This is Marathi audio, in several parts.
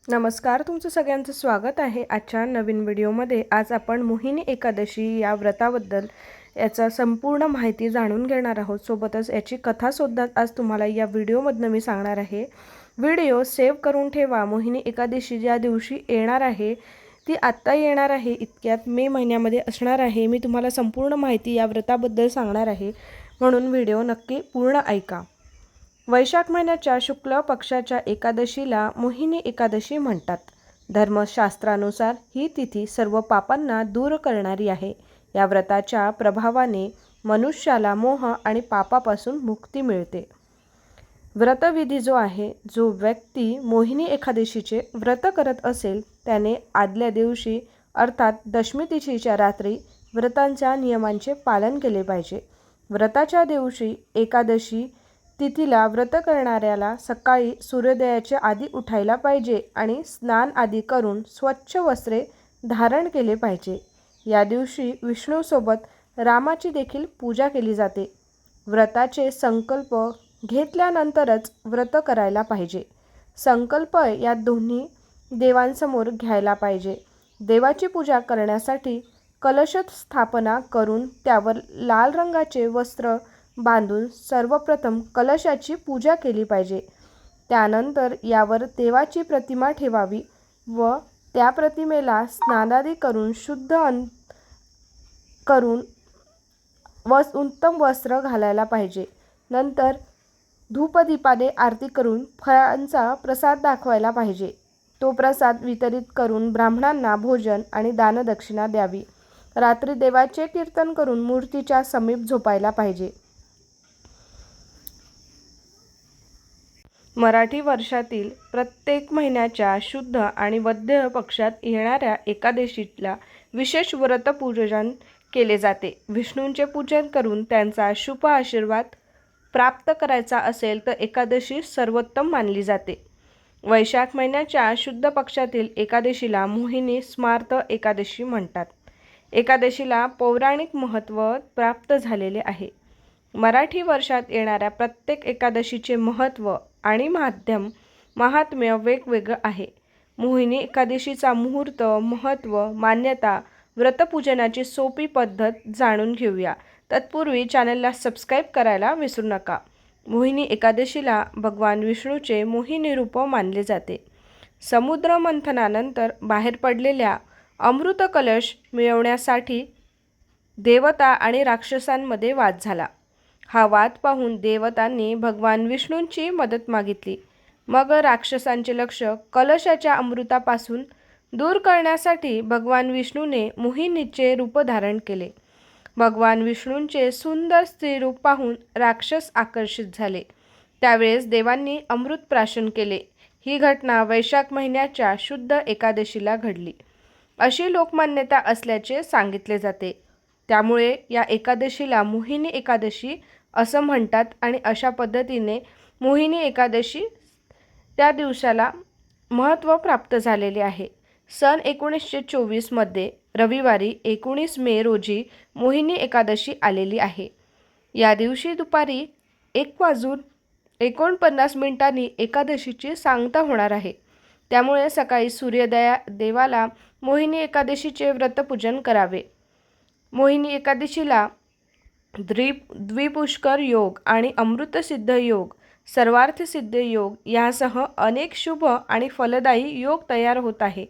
नमस्कार, तुमचं सगळ्यांचं स्वागत आहे आजच्या नवीन व्हिडिओमध्ये। आज आपण मोहिनी एकादशी या व्रताबद्दल याचा संपूर्ण माहिती जाणून घेणार आहोत। सोबतच याची कथासुद्धा आज तुम्हाला या व्हिडिओमधनं मी सांगणार आहे। व्हिडिओ सेव्ह करून ठेवा। मोहिनी एकादशी ज्या दिवशी येणार आहे ती आत्ता येणार आहे, इतक्यात मे महिन्यामध्ये असणार आहे। मी तुम्हाला संपूर्ण माहिती या व्रताबद्दल सांगणार आहे, म्हणून व्हिडिओ नक्की पूर्ण ऐका। वैशाख महिन्याच्या शुक्ल पक्षाच्या एकादशीला मोहिनी एकादशी म्हणतात। धर्मशास्त्रानुसार ही तिथी सर्व पापांना दूर करणारी आहे। या व्रताच्या प्रभावाने मनुष्याला मोह आणि पापापासून मुक्ती मिळते। व्रतविधी जो व्यक्ती मोहिनी एकादशीचे व्रत करत असेल त्याने आदल्या दिवशी अर्थात दशमी तिथीच्या रात्री व्रतांच्या नियमांचे पालन केले पाहिजे। व्रताच्या दिवशी एकादशी तिथीला व्रत करणाऱ्याला सकाळी सूर्योदयाच्या आधी उठायला पाहिजे आणि स्नान आदी करून स्वच्छ वस्त्रे धारण केले पाहिजे। या दिवशी विष्णूसोबत रामाची देखील पूजा केली जाते। व्रताचे संकल्प घेतल्यानंतरच व्रत करायला पाहिजे। संकल्प या दोन्ही देवांसमोर घ्यायला पाहिजे। देवाची पूजा करण्यासाठी कलश स्थापना करून त्यावर लाल रंगाचे वस्त्र बांधून सर्वप्रथम कलशाची पूजा केली पाहिजे। त्यानंतर यावर देवाची प्रतिमा ठेवावी व त्या प्रतिमेला स्नानादी करून शुद्ध करून उत्तम वस्त्र घालायला पाहिजे। नंतर धूपदीपाने आरती करून फळांचा प्रसाद दाखवायला पाहिजे। तो प्रसाद वितरित करून ब्राह्मणांना भोजन आणि दानदक्षिणा द्यावी। रात्री देवाचे कीर्तन करून मूर्तीच्या समीप झोपायला पाहिजे। मराठी वर्षातील प्रत्येक महिन्याच्या शुद्ध आणि वद्य पक्षात येणाऱ्या एकादशीला विशेष व्रतपूजन केले जाते। विष्णूंचे पूजन करून त्यांचा शुभ आशीर्वाद प्राप्त करायचा असेल तर एकादशी सर्वोत्तम मानली जाते। वैशाख महिन्याच्या शुद्ध पक्षातील एकादशीला मोहिनी स्मार्त एकादशी म्हणतात। एकादशीला पौराणिक महत्त्व प्राप्त झालेले आहे। मराठी वर्षात येणाऱ्या प्रत्येक एकादशीचे महत्त्व आणि महात्म्य वेगवेगळं आहे। मोहिनी एकादशीचा मुहूर्त, महत्त्व, मान्यता, व्रतपूजनाची सोपी पद्धत जाणून घेऊया। तत्पूर्वी चॅनलला सबस्क्राईब करायला विसरू नका। मोहिनी एकादशीला भगवान विष्णूचे मोहिनी रूप मानले जाते। समुद्र मंथनानंतर बाहेर पडलेल्या अमृत कलश मिळवण्यासाठी देवता आणि राक्षसांमध्ये वाद झाला। हा वाद पाहून देवतांनी भगवान विष्णूंची मदत मागितली। मग राक्षसांचे लक्ष कलशाच्या अमृतापासून दूर करण्यासाठी भगवान विष्णूने मोहिनीचे रूप धारण केले। भगवान विष्णूंचे सुंदर स्त्रीरूप पाहून राक्षस आकर्षित झाले। त्यावेळेस देवांनी अमृत प्राशन केले। ही घटना वैशाख महिन्याच्या शुद्ध एकादशीला घडली अशी लोकमान्यता असल्याचे सांगितले जाते। त्यामुळे या एकादशीला मोहिनी एकादशी असं म्हणतात आणि अशा पद्धतीने मोहिनी एकादशी त्या दिवसाला महत्त्व प्राप्त झालेले आहे। सन 1924 मध्ये रविवारी 19 मे रोजी मोहिनी एकादशी आलेली आहे। या दिवशी दुपारी 1:49 एकादशीची सांगता होणार आहे। त्यामुळे सकाळी सूर्योदया देवाला मोहिनी एकादशीचे व्रतपूजन करावे। मोहिनी एकादशीला द्विपुष्कर योग आणि अमृतसिद्ध योग, सर्वार्थसिद्ध योग यासह अनेक शुभ आणि फलदायी योग तयार होत आहे।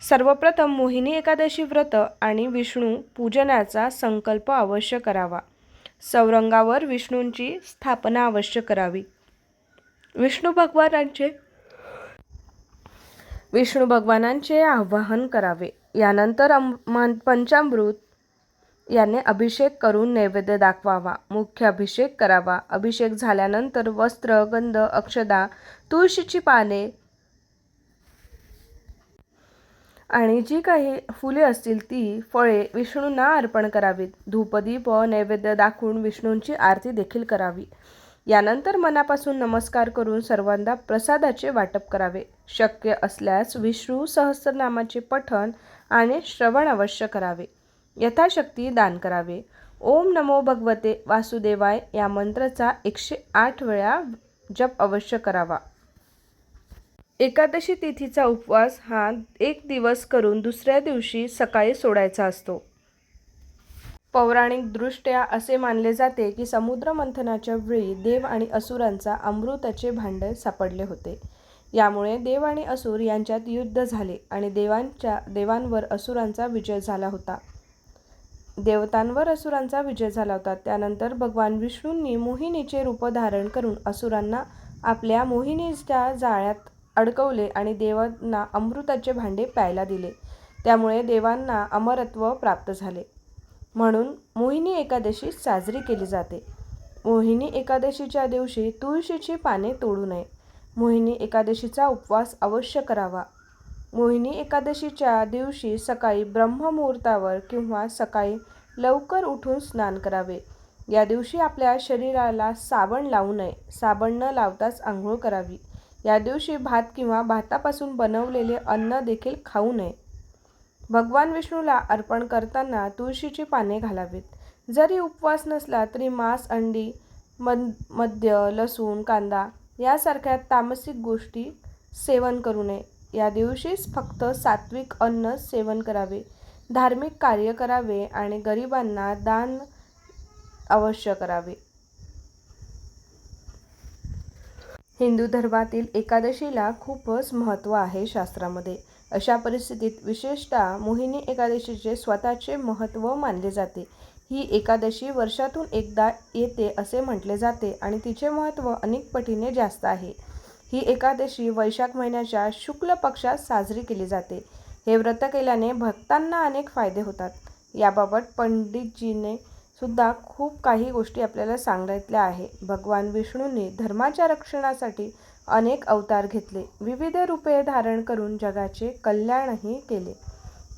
सर्वप्रथम मोहिनी एकादशी व्रत आणि विष्णू पूजनाचा संकल्प अवश्य करावा। चौरंगावर विष्णूंची स्थापना अवश्य करावी। विष्णू भगवानांचे आवाहन करावे। यानंतर पंचामृत याने अभिषेक करून नैवेद्य दाखवावा। मुख्य अभिषेक करावा। अभिषेक झाल्यानंतर वस्त्र, गंध, अक्षता, तुळशीची पाने आणि जी काही फुले असतील ती फळे विष्णूंना अर्पण करावीत। धूपदीप नैवेद्य दाखवून विष्णूंची आरती देखील करावी। यानंतर मनापासून नमस्कार करून सर्वांना प्रसादाचे वाटप करावे। शक्य असल्यास विष्णू सहस्रनामाचे पठण आणि श्रवण अवश्य करावे। यथाशक्ती दान करावे। ओम नमो भगवते वासुदेवाय या मंत्राचा 108 वेळा जप अवश्य करावा। एकादशी तिथीचा उपवास हा 1 दिवस करून दुसऱ्या दिवशी सकाळी सोडायचा असतो. पौराणिकदृष्ट्या असे मानले जाते की समुद्र मंथनाच्या वेळी देव आणि असुरांचा अमृताचे भांड सापडले होते. यामुळे देव आणि असुर यांच्यात युद्ध झाले आणि देवांवर असुरांचा विजय झाला होता. देवतांवर असुरांचा विजय झाला होता. त्यानंतर भगवान विष्णूंनी मोहिनीचे रूप धारण करून असुरांना आपल्या मोहिनीच्या जाळ्यात अडकवले आणि देवांना अमृताचे भांडे प्यायला दिले. त्यामुळे देवांना अमरत्व प्राप्त झाले. म्हणून मोहिनी एकादशी साजरी केली जाते. मोहिनी एकादशीच्या दिवशी तुळशीची पाने तोडू नये. मोहिनी एकादशीचा उपवास अवश्य करावा. मोहिनी एकादशीच्या दिवशी सकाळी ब्रह्ममुहूर्तावर किंवा सकाळी लवकर उठून स्नान करावे. या दिवशी आपल्या शरीराला साबण लावू नये. साबण न लावताच आंघोळ करावी. या दिवशी भात किंवा भातापासून बनवलेले अन्न देखील खाऊ नये. भगवान विष्णूला अर्पण करताना तुळशीची पाने घालावीत. जरी उपवास नसला तरी मांस, अंडी, मद्य, लसूण, कांदा यासारख्या तामसिक गोष्टी सेवन करू नये. या दिवशीच फक्त सात्विक अन्न सेवन करावे. धार्मिक कार्य करावे आणि गरिबांना दान अवश्य करावे. हिंदू धर्मातील एकादशीला खूपच महत्त्व आहे शास्त्रामध्ये. अशा परिस्थितीत विशेषतः मोहिनी एकादशीचे स्वतःचे महत्त्व मानले जाते. ही एकादशी वर्षातून एकदा येते असे म्हटले जाते आणि तिचे महत्त्व अनेक पटीने जास्त आहे. ही एकादशी वैशाख महिन्याच्या शुक्ल पक्षात साजरी केली जाते. हे व्रत केल्याने भक्तांना अनेक फायदे होतात. याबाबत पंडितजीने सुद्धा खूप काही गोष्टी आपल्याला सांगितल्या आहे. भगवान विष्णूंनी धर्माच्या रक्षणासाठी अनेक अवतार घेतले. विविध रूपे धारण करून जगाचे कल्याणही केले.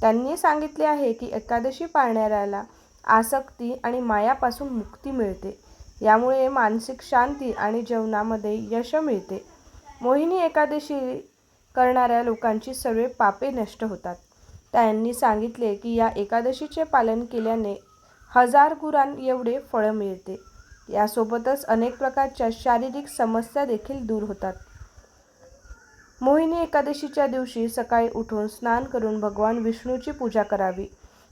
त्यांनी सांगितले आहे की एकादशी पाळणाऱ्याला आसक्ती आणि मायापासून मुक्ती मिळते. यामुळे मानसिक शांती आणि जीवनामध्ये यश मिळते. मोहिनी एकादशी करणाऱ्या लोकांची सर्व पापे नष्ट होतात. त्यांनी सांगितले की या एकादशीचे पालन केल्याने 1000 गुरां एवढे फळ मिळते. यासोबतच अनेक प्रकारच्या शारीरिक समस्या देखील दूर होतात. मोहिनी एकादशीच्या दिवशी सकाळी उठून स्नान करून भगवान विष्णूची पूजा करावी.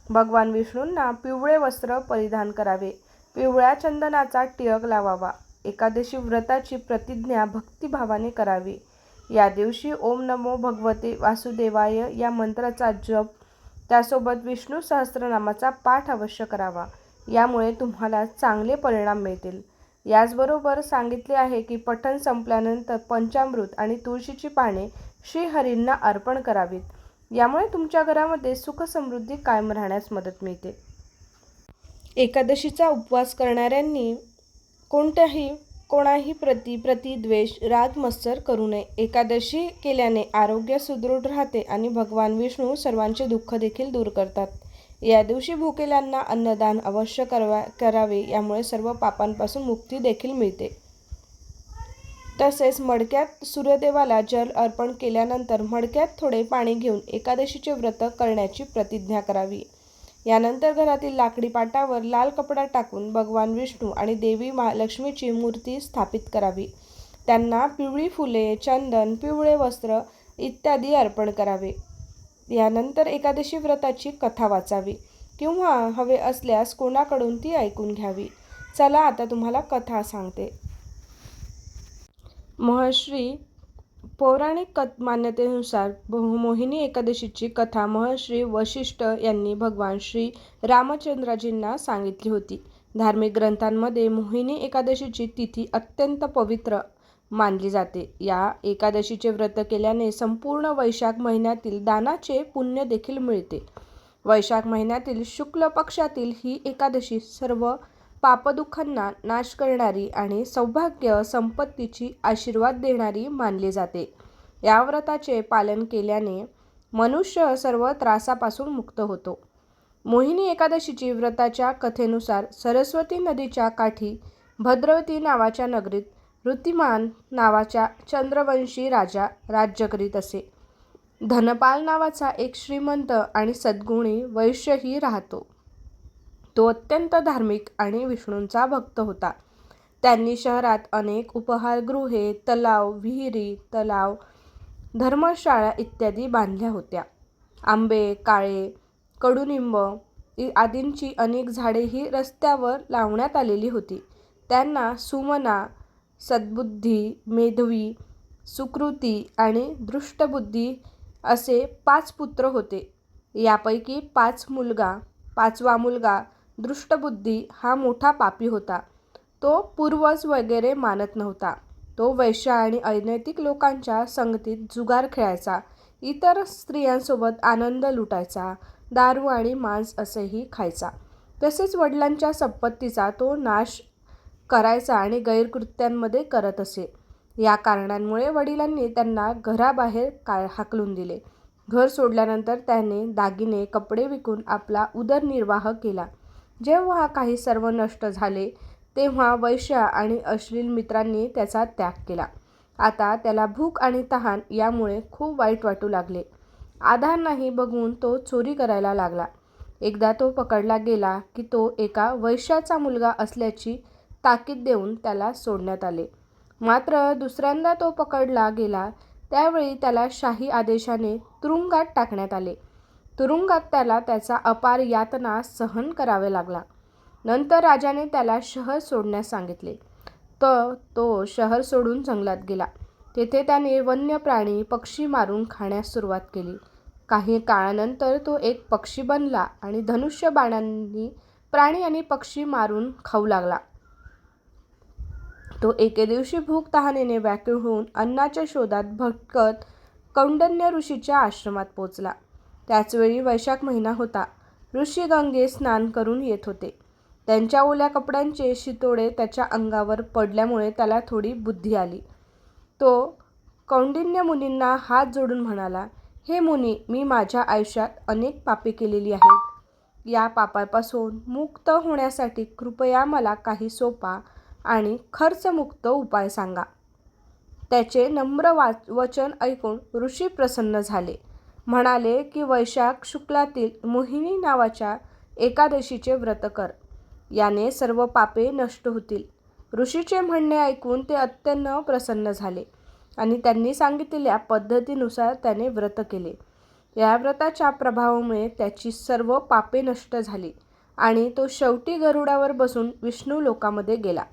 भगवान विष्णूंना पिवळे वस्त्र परिधान करावे. पिवळ्या चंदनाचा टिळक लावावा. एकादशी व्रताची प्रतिज्ञा भक्तिभावाने करावी. या दिवशी ओम नमो भगवते वासुदेवाय या मंत्राचा जप, त्यासोबत विष्णू सहस्त्रनामाचा पाठ अवश्य करावा. यामुळे तुम्हाला चांगले परिणाम मिळतील. याचबरोबर सांगितले आहे की पठण संपल्यानंतर पंचामृत आणि तुळशीची पाने श्रीहरींना अर्पण करावीत. यामुळे तुमच्या घरामध्ये सुख समृद्धी कायम राहण्यास मदत मिळते. एकादशीचा उपवास करणाऱ्यांनी कोणाही प्रति द्वेष, राग, मत्सर करू नये. एकादशी केल्याने आरोग्य सुदृढ राहते आणि भगवान विष्णू सर्वांचे दुःख देखील दूर करतात. या दिवशी भुकेल्यांना अन्नदान अवश्य करावे. यामुळे सर्व पापांपासून मुक्ती देखील मिळते. तसेच मडक्यात सूर्यदेवाला जल अर्पण केल्यानंतर मडक्यात थोडे पाणी घेऊन एकादशीचे व्रत करण्याची प्रतिज्ञा करावी. यानंतर घरातील लाकडी पाटावर लाल कपडा टाकून भगवान विष्णू आणि देवी लक्ष्मीची मूर्ती स्थापित करावी. त्यांना पिवळी फुले, चंदन, पिवळे वस्त्र इत्यादी अर्पण करावे. यानंतर एकादशी व्रताची कथा वाचावी किंवा हवे असल्यास कोणाकडून ती ऐकून घ्यावी. चला आता तुम्हाला कथा सांगते. महर्षी पौराणिक मान्यतेनुसार मोहिनी एकादशीची कथा महर्षी वशिष्ठ यांनी भगवान श्री रामचंद्रजींना सांगितली होती. धार्मिक ग्रंथांमध्ये मोहिनी एकादशीची तिथी अत्यंत पवित्र मानली जाते. या एकादशीचे व्रत केल्याने संपूर्ण वैशाख महिन्यातील दानाचे पुण्य देखील मिळते. वैशाख महिन्यातील शुक्ल पक्षातील ही एकादशी सर्व पापदुःखांना नाश करणारी आणि सौभाग्य संपत्तीची आशीर्वाद देणारी मानली जाते. या व्रताचे पालन केल्याने मनुष्य सर्व त्रासापासून मुक्त होतो. मोहिनी एकादशीची व्रताच्या कथेनुसार सरस्वती नदीच्या काठी भद्रवती नावाच्या नगरीत ऋतिमान नावाचा चंद्रवंशी राजा राज्य करीत असे. धनपाल नावाचा एक श्रीमंत आणि सद्गुणी वैश्यही राहतो. तो अत्यंत धार्मिक आणि विष्णूंचा भक्त होता. त्यांनी शहरात अनेक उपहारगृहे, तलाव, विहिरी, धर्मशाळा इत्यादी बांधल्या होत्या. आंबे, काळे, कडुनिंब आदींची अनेक झाडेही रस्त्यावर लावण्यात आलेली होती. त्यांना सुमना, सद्बुद्धी, मेधावी, सुकृती आणि दृष्टबुद्धी असे 5 पुत्र होते. यापैकी 5वा मुलगा दृष्टबुद्धी हा मोठा पापी होता. तो पूर्वज वगैरे मानत नव्हता. तो वेश्या आणि अनैतिक लोकांच्या संगतीत जुगार खेळायचा, इतर स्त्रियांसोबत आनंद लुटायचा, दारू आणि मांस असेही खायचा. तसेच वडिलांच्या संपत्तीचा तो नाश करायचा आणि गैरकृत्यांमध्ये करत असे. या कारणांमुळे वडिलांनी त्यांना घराबाहेर हाकलून दिले. घर सोडल्यानंतर त्याने दागिने, कपडे विकून आपला उदरनिर्वाह केला. जेव्हा काही सर्व नष्ट झाले तेव्हा वेश्या आणि अश्लील मित्रांनी त्याचा त्याग केला. आता त्याला भूक आणि तहान यामुळे खूप वाईट वाटू लागले. आधार नाही बघून तो चोरी करायला लागला. एकदा तो पकडला गेला की तो एका वैश्याचा मुलगा असल्याची ताकीद देऊन त्याला सोडण्यात आले. मात्र दुसऱ्यांदा तो पकडला गेला त्यावेळी त्याला शाही आदेशाने तुरुंगात टाकण्यात आले. तुरुंगात त्याला त्याचा अपार यातना सहन करावा लागला. नंतर राजाने त्याला शहर सोडण्यास सांगितले. तो शहर सोडून जंगलात गेला. तेथे त्याने वन्य प्राणी, पक्षी मारून खाण्यास सुरुवात केली. काही काळानंतर तो एक पक्षी बनला आणि धनुष्य बाणांनी प्राणी आणि पक्षी मारून खाऊ लागला. तो एके दिवशी भूक तहानेने व्याकुळ होऊन अन्नाच्या शोधात भटकत कौंडिन्य ऋषीच्या आश्रमात पोचला. त्याचवेळी वैशाख महिना होता. ऋषी गंगेत स्नान करून येत होते. त्यांच्या ओल्या कपड्यांचे शितोडे त्याच्या अंगावर पडल्यामुळे त्याला थोडी बुद्धी आली. तो कौंडिन्य मुनींना हात जोडून म्हणाला, हे मुनी, मी माझ्या आयुष्यात अनेक पापे केलेली आहेत. या पापापासून मुक्त होण्यासाठी कृपया मला काही सोपा आणि खर्चमुक्त उपाय सांगा. त्याचे नम्र वचन ऐकून ऋषी प्रसन्न झाले. म्हणाले की वैशाख शुक्लातील मोहिनी नावाच्या एकादशीचे व्रत कर. याने सर्व पापे नष्ट होतील. ऋषीचे म्हणणे ऐकून ते अत्यंत प्रसन्न झाले आणि त्यांनी सांगितलेल्या पद्धतीनुसार त्याने व्रत केले. या व्रताच्या प्रभावामुळे त्याची सर्व पापे नष्ट झाली आणि तो शेवटी गरुडावर बसून विष्णू लोकामध्ये गेला.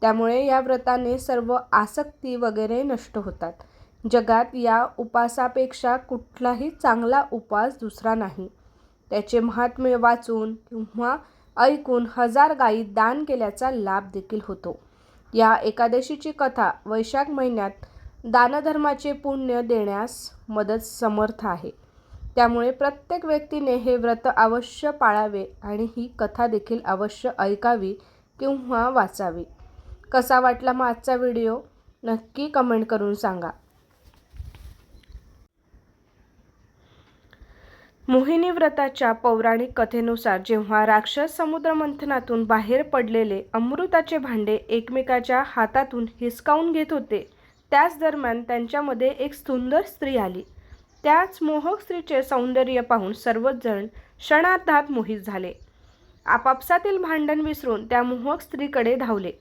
त्यामुळे या व्रताने सर्व आसक्ती वगैरे नष्ट होतात. जगात या उपासापेक्षा कुठलाही चांगला उपास दुसरा नाही. त्याचे महात्म्य वाचून किंवा ऐकून 1000 गायी दान केल्याचा लाभ देखील होतो. या एकादशीची कथा वैशाख महिन्यात दानधर्माचे पुण्य देण्यास समर्थ आहे. त्यामुळे प्रत्येक व्यक्तीने हे व्रत अवश्य पाळावे आणि ही कथा देखील अवश्य ऐकावी किंवा वाचावी. कसा वाटला मग आजचा व्हिडिओ नक्की कमेंट करून सांगा. मोहिनी व्रताच्या पौराणिक कथेनुसार जेव्हा राक्षस समुद्रमंथनातून बाहेर पडलेले अमृताचे भांडे एकमेकाच्या हातातून हिसकावून घेत होते, त्याच दरम्यान त्यांच्यामध्ये एक सुंदर स्त्री आली. त्याच मोहक स्त्रीचे सौंदर्य पाहून सर्वच जण क्षणार्धात मोहित झाले. आपापसातील भांडण विसरून त्या मोहक स्त्रीकडे धावले.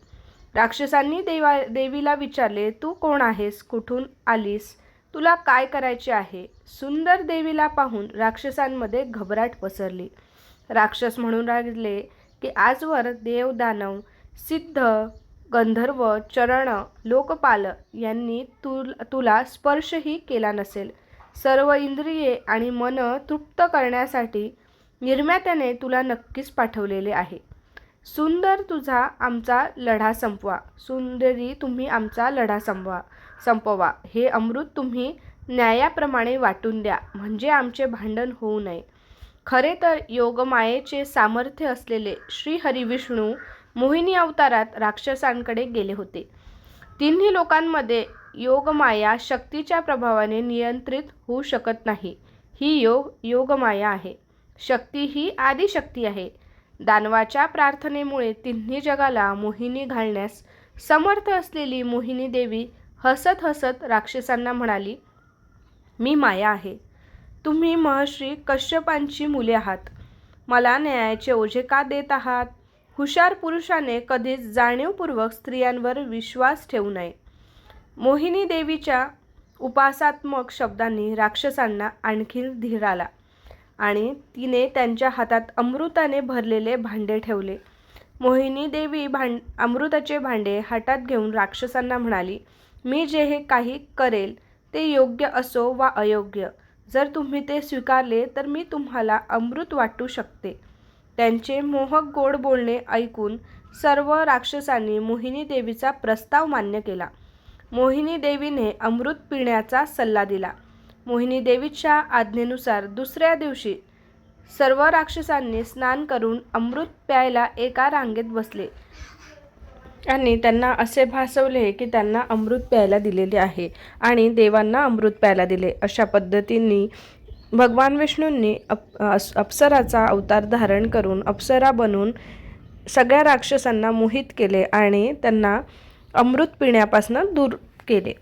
राक्षसांनी देवीला विचारले, तू कोण आहेस? कुठून आलीस? तुला काय करायचे आहे? सुंदर देवीला पाहून राक्षसांमध्ये घबराट पसरली. राक्षस म्हणून लागले की आजवर देव, दानव, सिद्ध, गंधर्व, चरण, लोकपाल यांनी तुला स्पर्शही केला नसेल. सर्व इंद्रिये आणि मन तृप्त करण्यासाठी निर्मात्याने तुला नक्कीच पाठवलेले आहे. सुंदर, तुझा आमचा लढा संपवा. सुंदरी, तुम्ही आमचा लढा संपवा. हे अमृत तुम्ही न्यायाप्रमाणे वाटून द्या, म्हणजे आमचे भांडण होऊ नये. खरे तर योगमायेचे सामर्थ्य असलेले श्री हरिविष्णू मोहिनी अवतारात राक्षसांकडे गेले होते. तिन्ही लोकांमध्ये योगमाया शक्तीच्या प्रभावाने नियंत्रित होऊ शकत नाही. ही योगमाया आहे. शक्ती ही आदिशक्ती आहे. दानवाच्या प्रार्थनेमुळे तिन्ही जगाला मोहिनी घालण्यास समर्थ असलेली मोहिनी देवी हसत हसत राक्षसांना म्हणाली, मी माया आहे. तुम्ही महर्षी कश्यपांची मुले आहात. मला न्यायाचे ओझे का देत आहात? हुशार पुरुषाने कधीच जाणीवपूर्वक स्त्रियांवर विश्वास ठेवू नये. मोहिनी देवीच्या उपासात्मक शब्दांनी राक्षसांना आणखी धीर आला आणि तिने त्यांच्या हातात अमृताने भरलेले भांडे ठेवले. मोहिनी देवी अमृताचे भांडे हातात घेऊन राक्षसांना म्हणाली, मी जे हे काही करेल ते योग्य असो वा अयोग्य, जर तुम्ही ते स्वीकारले तर मी तुम्हाला अमृत वाटू शकते. त्यांचे मोहक गोड बोलणे ऐकून सर्व राक्षसांनी मोहिनी देवीचा प्रस्ताव मान्य केला. मोहिनी देवीने अमृत पिण्याचा सल्ला दिला. मोहिनी देवीच्या आज्ञेनुसार दुसऱ्या दिवशी सर्व राक्षसांनी स्नान करून अमृत प्यायला एका रांगेत बसले आणि त्यांना असे भासवले की त्यांना अमृत प्यायला दिलेले आहे आणि देवांना अमृत प्यायला दिले. अशा पद्धतीने भगवान विष्णूंनी अप्सराचा अवतार धारण करून अप्सरा बनून सगळ्या राक्षसांना मोहित केले आणि त्यांना अमृत पिण्यापासून दूर केले.